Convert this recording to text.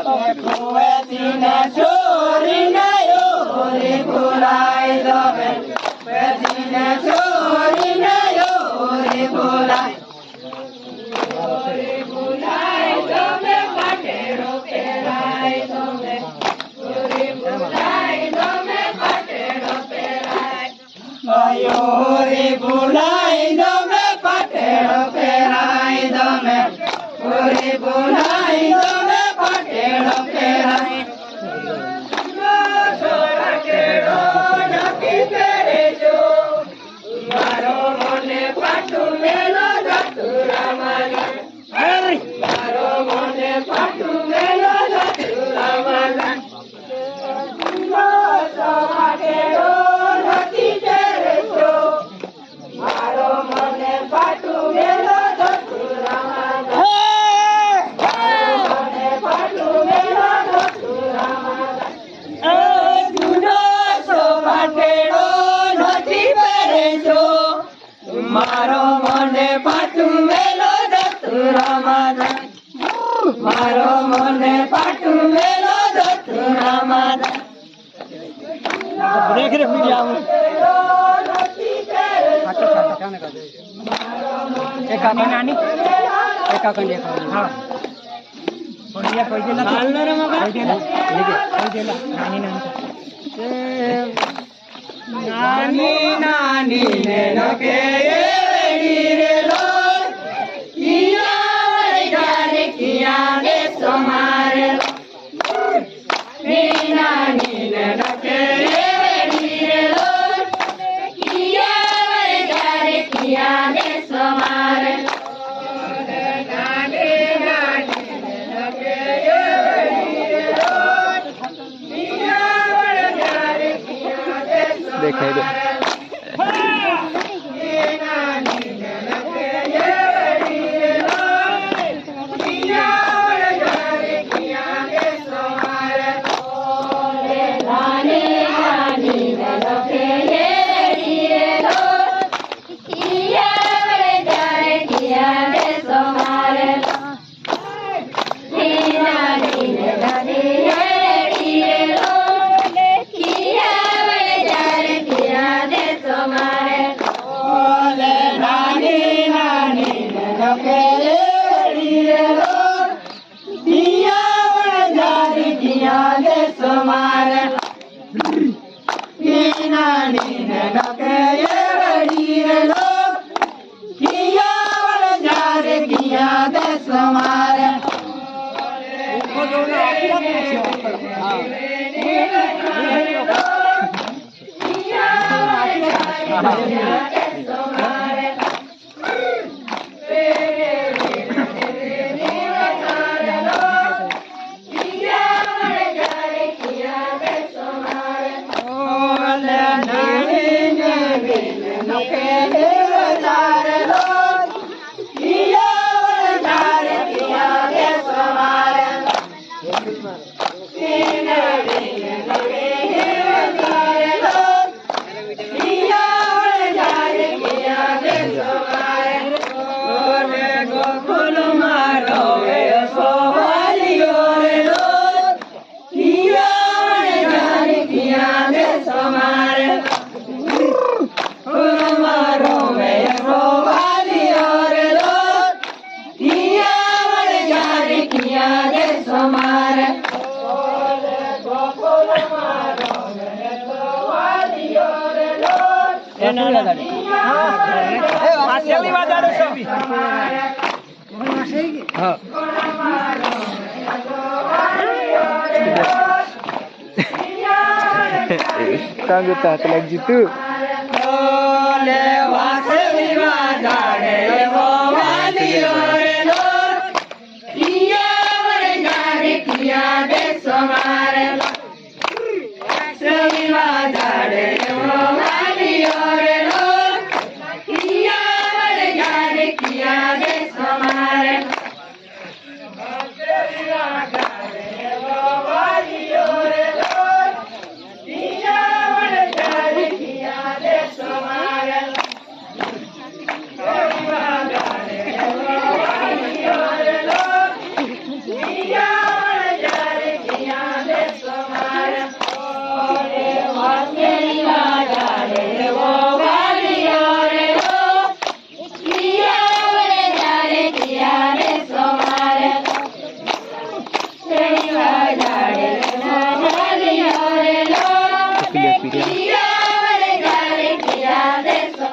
વેચીને ચોરીને ઓરી ભૂલાય તમે વેચીને ચોરીને ઓરી ભૂલાય ઓરી ભૂલાય તમે પાટેડો પહેરાય તમે ઓરી ભૂલાય તમે પાટેડો પહેરાય ઓરી ભૂલાય તમે પાટેડો પહેરાય તમે ઓરી ભૂલાય તમે પાટેડો પહેરાય પાટેડો નથી પહેરેજો મારો મને પાટું મેલો ધતુરામાં મારો મને પાટું મેલો ધતુરામાં પાટેડો નથી પહેરેજો મારો મને પાટું મેલો ધતુરામાં મારો મને પાટું મેલો ધતુરામાં મારો મને પાટું મેલો ધતુરામાં દેખ રે પી જાવ એક કાકા નાની એક કાકા ને હા ઓડિયા કોઈ દેલા હાલનો રે મગા કોઈ દેલા નાની નાની નાની ને નકે એડી રે લો કિયા ગારે કિયા દે સમારે નાની ને નકે એડી રે લો કિયા ગારે કિયા દે સમારે નાની નાની ને નકે એડી રે લો કિયા ગારે કિયા દે देखाई दे Tangguh tak lagi tu. Pilih